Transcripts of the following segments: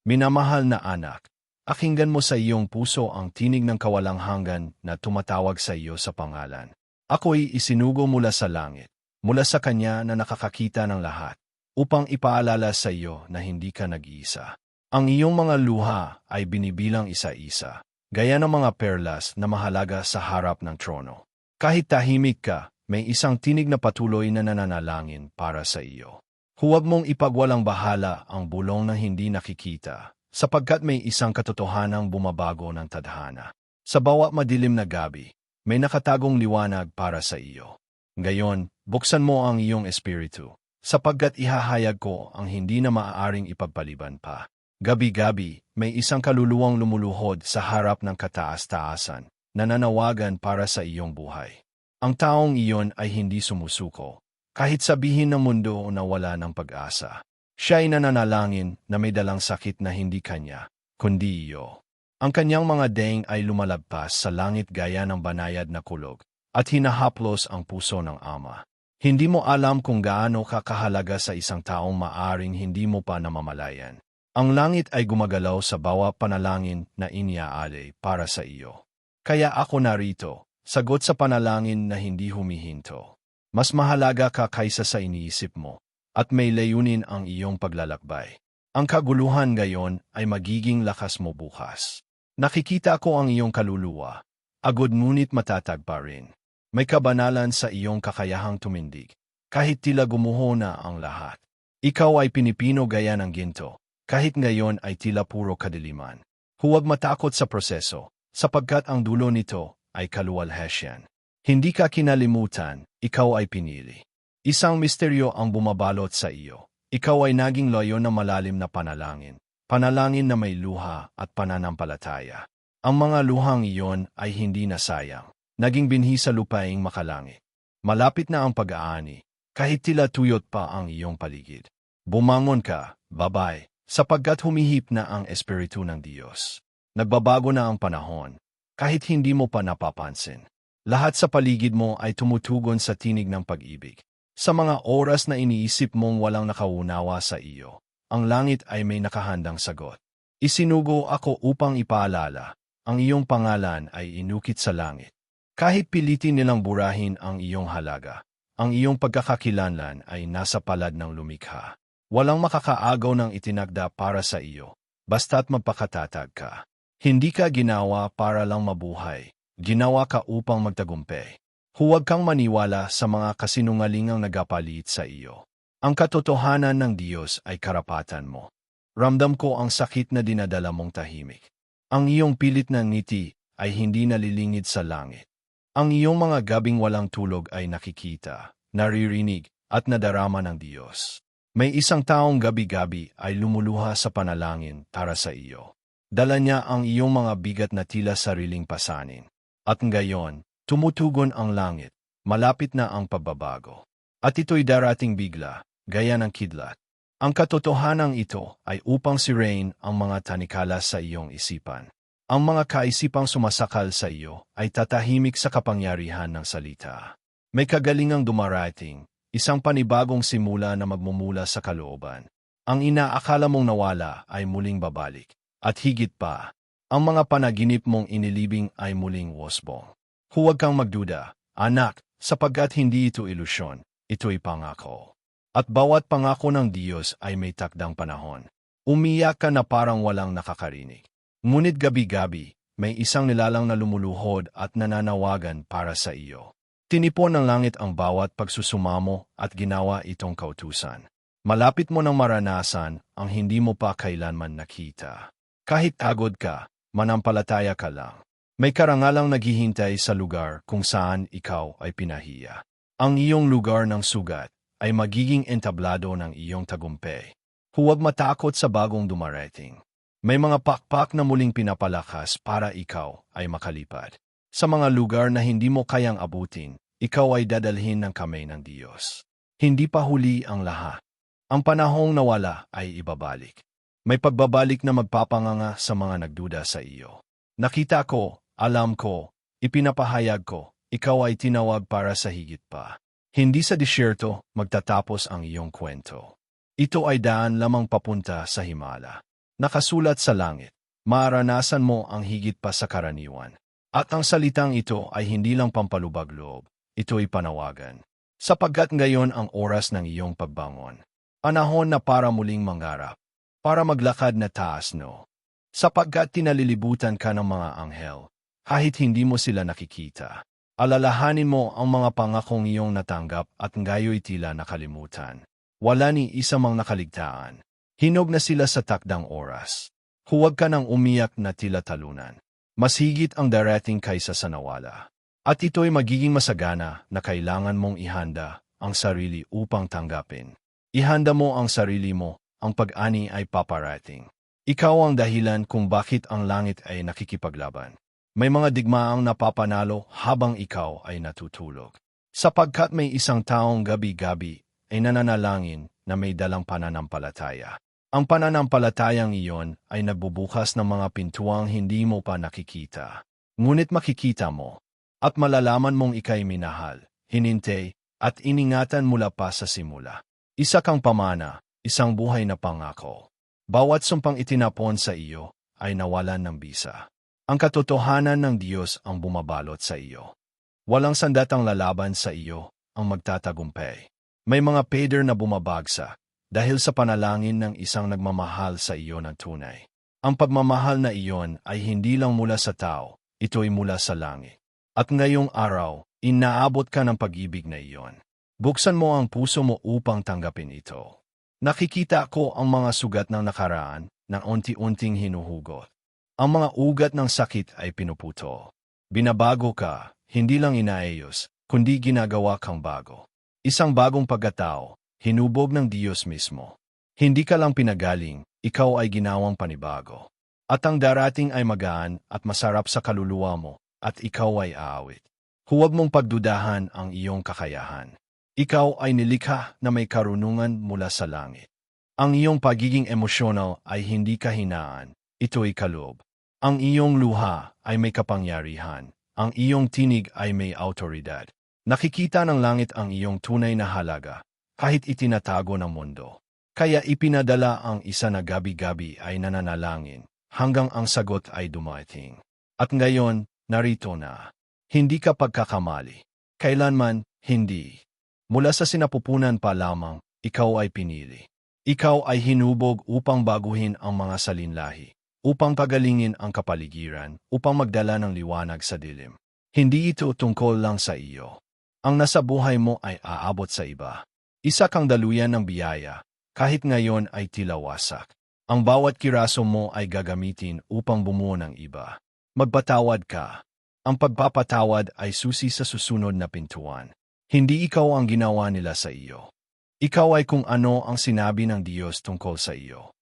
Minamahal na anak, akinggan mo sa iyong puso ang tinig ng kawalang hanggan na tumatawag sa iyo sa pangalan. Ako'y isinugo mula sa langit, mula sa Kanya na nakakakita ng lahat, upang ipaalala sa iyo na hindi ka nag-iisa. Ang iyong mga luha ay binibilang isa-isa, gaya ng mga perlas na mahalaga sa harap ng trono. Kahit tahimik ka, may isang tinig na patuloy na nananalangin para sa iyo. Huwag mong ipagwalang bahala ang bulong na hindi nakikita, sapagkat may isang katotohanang bumabago ng tadhana. Sa bawat madilim na gabi, may nakatagong liwanag para sa iyo. Ngayon, buksan mo ang iyong espiritu, sapagkat ihahayag ko ang hindi na maaaring ipagpaliban pa. Gabi-gabi, may isang kaluluwang lumuluhod sa harap ng kataas-taasan, nananawagan para sa iyong buhay. Ang taong iyon ay hindi sumusuko, kahit sabihin ng mundo na wala ng pag-asa. Siya ay nananalangin na may dalang sakit na hindi kanya, kundi iyo. Ang kanyang mga daing ay lumalagpas sa langit gaya ng banayad na kulog, at hinahaplos ang puso ng Ama. Hindi mo alam kung gaano kakahalaga sa isang taong maaring hindi mo pa namamalayan. Ang langit ay gumagalaw sa bawat panalangin na iniaalay para sa iyo. Kaya ako narito, sagot sa panalangin na hindi humihinto. Mas mahalaga ka kaysa sa iniisip mo, at may layunin ang iyong paglalakbay. Ang kaguluhan ngayon ay magiging lakas mo bukas. Nakikita ko ang iyong kaluluwa, agad ngunit matatag pa rin. May kabanalan sa iyong kakayahang tumindig, kahit tila gumuho na ang lahat. Ikaw ay pinipino gaya ng ginto, kahit ngayon ay tila puro kadiliman. Huwag matakot sa proseso, sapagkat ang dulo nito ay kaluwalhatian. Hindi ka kinalimutan, ikaw ay pinili. Isang misteryo ang bumabalot sa iyo. Ikaw ay naging loyo ng malalim na panalangin. Panalangin na may luha at pananampalataya. Ang mga luhang iyon ay hindi nasayang. Naging binhi sa lupaing makalangit. Malapit na ang pag-aani, kahit tila tuyot pa ang iyong paligid. Bumangon ka, babae, sapagkat humihip na ang Espiritu ng Diyos. Nagbabago na ang panahon, kahit hindi mo pa napapansin. Lahat sa paligid mo ay tumutugon sa tinig ng pag-ibig. Sa mga oras na iniisip mong walang nakaunawa sa iyo, ang langit ay may nakahandang sagot. Isinugo ako upang ipaalala, ang iyong pangalan ay inukit sa langit. Kahit pilitin nilang burahin ang iyong halaga, ang iyong pagkakakilanlan ay nasa palad ng lumikha. Walang makakaagaw ng itinagda para sa iyo, basta't magpakatatag ka. Hindi ka ginawa para lang mabuhay. Ginawa ka upang magtagumpay. Huwag kang maniwala sa mga kasinungalingang nagapalit sa iyo. Ang katotohanan ng Diyos ay karapatan mo. Ramdam ko ang sakit na dinadala mong tahimik. Ang iyong pilit na ngiti ay hindi nalilingid sa langit. Ang iyong mga gabing walang tulog ay nakikita, naririnig, at nadarama ng Diyos. May isang taong gabi-gabi ay lumuluha sa panalangin para sa iyo. Dala niya ang iyong mga bigat na tila sariling pasanin. At ngayon, tumutugon ang langit, malapit na ang pagbabago. At ito'y darating bigla, gaya ng kidlat. Ang katotohanan ito ay upang sirain ang mga tanikala sa iyong isipan. Ang mga kaisipang sumasakal sa iyo ay tatahimik sa kapangyarihan ng salita. May kagalingang dumarating, isang panibagong simula na magmumula sa kalooban. Ang inaakala mong nawala ay muling babalik. At higit pa, ang mga panaginip mong inilibing ay muling wasbong. Huwag kang magduda, anak, sapagkat hindi ito ilusyon, ito'y pangako. At bawat pangako ng Diyos ay may takdang panahon. Umiyak ka na parang walang nakakarinig. Ngunit gabi-gabi, may isang nilalang na lumuluhod at nananawagan para sa iyo. Tinipon ng langit ang bawat pagsusumamo at ginawa itong kautusan. Malapit mo nang maranasan ang hindi mo pa kailanman nakita. Kahit agod ka, manampalataya ka lang. May karangalang naghihintay sa lugar kung saan ikaw ay pinahiya. Ang iyong lugar ng sugat ay magiging entablado ng iyong tagumpay. Huwag matakot sa bagong dumarating. May mga pakpak na muling pinapalakas para ikaw ay makalipad. Sa mga lugar na hindi mo kayang abutin, ikaw ay dadalhin ng kamay ng Diyos. Hindi pa huli ang lahat. Ang panahong nawala ay ibabalik. May pagbabalik na magpapanganga sa mga nagduda sa iyo. Nakita ko, alam ko, ipinapahayag ko, ikaw ay tinawag para sa higit pa. Hindi sa disyerto magtatapos ang iyong kwento. Ito ay daan lamang papunta sa himala. Nakasulat sa langit. Maranasan mo ang higit pa sa karaniwan. At ang salitang ito ay hindi lang pampalubag loob. Ito'y panawagan. Sapagkat ngayon ang oras ng iyong pagbangon. Panahon na para muling mangarap. Para maglakad na taas no. Sapagkat tinalilibutan ka ng mga anghel. Kahit hindi mo sila nakikita. Alalahanin mo ang mga pangakong iyong natanggap at ngayo'y tila nakalimutan. Wala ni isa mang nakaligtaan. Hinog na sila sa takdang oras. Huwag ka nang umiyak na tila talunan. Mas higit ang darating kaysa sa nawala. At ito'y magiging masagana na kailangan mong ihanda ang sarili upang tanggapin. Ihanda mo ang sarili mo, ang pag-ani ay paparating. Ikaw ang dahilan kung bakit ang langit ay nakikipaglaban. May mga digmaang napapanalo habang ikaw ay natutulog. Sapagkat may isang taong gabi-gabi ay nananalangin na may dalang pananampalataya. Ang pananampalatayang iyon ay nagbubukas ng mga pintuang hindi mo pa nakikita. Ngunit makikita mo at malalaman mong ika'y minahal, hinintay, at iningatan mula pa sa simula. Isa kang pamana, isang buhay na pangako. Bawat sumpang itinapon sa iyo ay nawalan ng bisa. Ang katotohanan ng Diyos ang bumabalot sa iyo. Walang sandatang lalaban sa iyo ang magtatagumpay. May mga pader na bumabagsak dahil sa panalangin ng isang nagmamahal sa iyo ng tunay. Ang pagmamahal na iyon ay hindi lang mula sa tao, ito'y mula sa langit. At ngayong araw, inaabot ka ng pag-ibig na iyon. Buksan mo ang puso mo upang tanggapin ito. Nakikita ko ang mga sugat ng nakaraan na unti-unting hinuhugot. Ang mga ugat ng sakit ay pinuputo. Binabago ka, hindi lang inaayos, kundi ginagawa kang bago. Isang bagong pagkatao, hinubog ng Diyos mismo. Hindi ka lang pinagaling, ikaw ay ginawang panibago. At ang darating ay magaan at masarap sa kaluluwa mo, at ikaw ay aawit. Huwag mong pagdudahan ang iyong kakayahan. Ikaw ay nilikha na may karunungan mula sa langit. Ang iyong pagiging emosyonal ay hindi kahinaan, ito'y kaloob. Ang iyong luha ay may kapangyarihan. Ang iyong tinig ay may autoridad. Nakikita ng langit ang iyong tunay na halaga, kahit itinatago ng mundo. Kaya ipinadala ang isa na gabi-gabi ay nananalangin, hanggang ang sagot ay dumating. At ngayon, narito na. Hindi ka pagkakamali. Kailanman, hindi. Mula sa sinapupunan pa lamang, ikaw ay pinili. Ikaw ay hinubog upang baguhin ang mga salinlahi, upang pagalingin ang kapaligiran, upang magdala ng liwanag sa dilim. Hindi ito tungkol lang sa iyo. Ang nasa buhay mo ay aabot sa iba. Isa kang daluyan ng biyaya, kahit ngayon ay tila wasak. Ang bawat kiraso mo ay gagamitin upang bumuo ng iba. Magpatawad ka. Ang pagpapatawad ay susi sa susunod na pintuan. Hindi ikaw ang ginawa nila sa iyo. Ikaw ay kung ano ang sinabi ng Diyos tungkol sa iyo.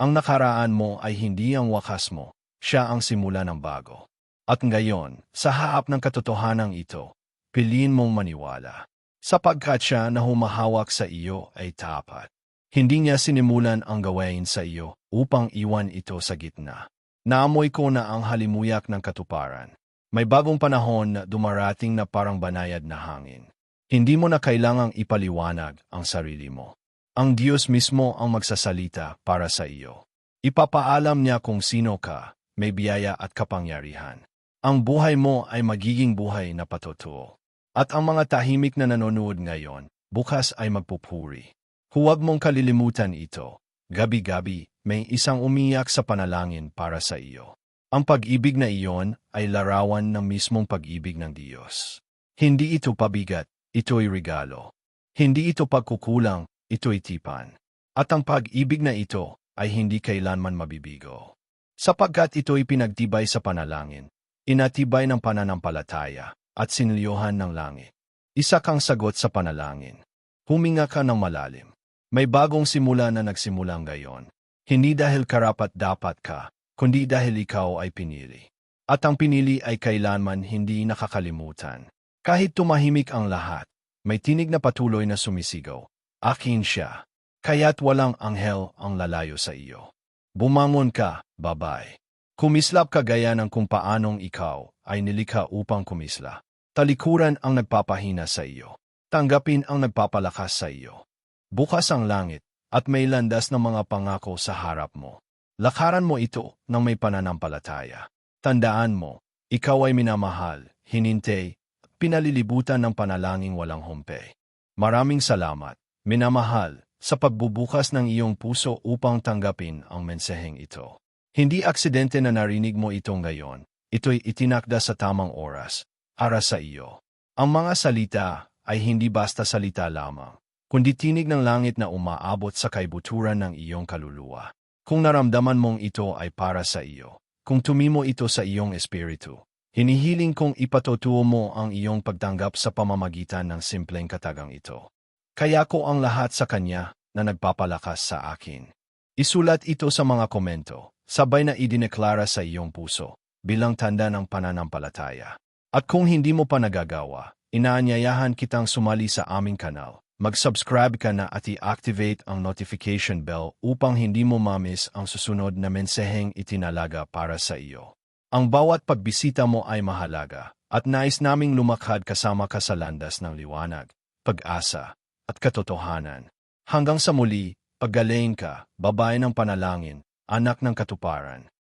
Ang nakaraan mo ay hindi ang wakas mo, siya ang simula ng bago. At ngayon, sa harap ng katotohanan ito, piliin mong maniwala. Sapagkat siya na humahawak sa iyo ay tapat. Hindi niya sinimulan ang gawain sa iyo upang iwan ito sa gitna. Naamoy ko na ang halimuyak ng katuparan. May bagong panahon na dumarating na parang banayad na hangin. Hindi mo na kailangang ipaliwanag ang sarili mo. Ang Diyos mismo ang magsasalita para sa iyo. Ipapaalam niya kung sino ka, may biyaya at kapangyarihan. Ang buhay mo ay magiging buhay na patotoo. At ang mga tahimik na nanonood ngayon, bukas ay magpupuri. Huwag mong kalilimutan ito. Gabi-gabi, may isang umiyak sa panalangin para sa iyo. Ang pag-ibig na iyon ay larawan ng mismong pag-ibig ng Diyos. Hindi ito pabigat, ito'y regalo. Hindi ito pagkukulang, ito'y tipan. At ang pag-ibig na ito ay hindi kailanman mabibigo. Sapagkat ito'y pinagtibay sa panalangin, inatibay ng pananampalataya, at sinilyohan ng langit. Isa kang sagot sa panalangin. Huminga ka ng malalim. May bagong simula na nagsimulang gayon. Hindi dahil karapat-dapat ka, kundi dahil ikaw ay pinili. At ang pinili ay kailanman hindi nakakalimutan. Kahit tumahimik ang lahat, may tinig na patuloy na sumisigaw. Akin siya. Kaya't walang anghel ang lalayo sa iyo. Bumangon ka, babae. Kumislap ka gaya ng kung paanong ikaw ay nilikha upang kumisla. Talikuran ang nagpapahina sa iyo. Tanggapin ang nagpapalakas sa iyo. Bukas ang langit, at may landas ng mga pangako sa harap mo. Lakaran mo ito ng may pananampalataya. Tandaan mo, ikaw ay minamahal, hinintay, pinalilibutan ng panalangin walang humpay. Maraming salamat, minamahal, sa pagbubukas ng iyong puso upang tanggapin ang mensaheng ito. Hindi aksidente na narinig mo ito ngayon, ito'y itinakda sa tamang oras, para sa iyo. Ang mga salita ay hindi basta salita lamang, kundi tinig ng langit na umaabot sa kaibuturan ng iyong kaluluwa. Kung naramdaman mong ito ay para sa iyo, kung tumimo ito sa iyong espiritu, hinihiling kong ipatutuo mo ang iyong pagtanggap sa pamamagitan ng simpleng katagang ito. Kaya ko ang lahat sa Kanya na nagpapalakas sa akin. Isulat ito sa mga komento, sabay na idineklara sa iyong puso, bilang tanda ng pananampalataya. At kung hindi mo pa nagagawa, inaanyayahan kitang sumali sa aming kanal. Mag-subscribe ka na at i-activate ang notification bell upang hindi mo ma-miss ang susunod na mensaheng itinalaga para sa iyo. Ang bawat pagbisita mo ay mahalaga at nais naming lumakhad kasama ka sa landas ng liwanag, pag-asa, at katotohanan. Hanggang sa muli, paggaling ka, babae ng panalangin, anak ng katuparan.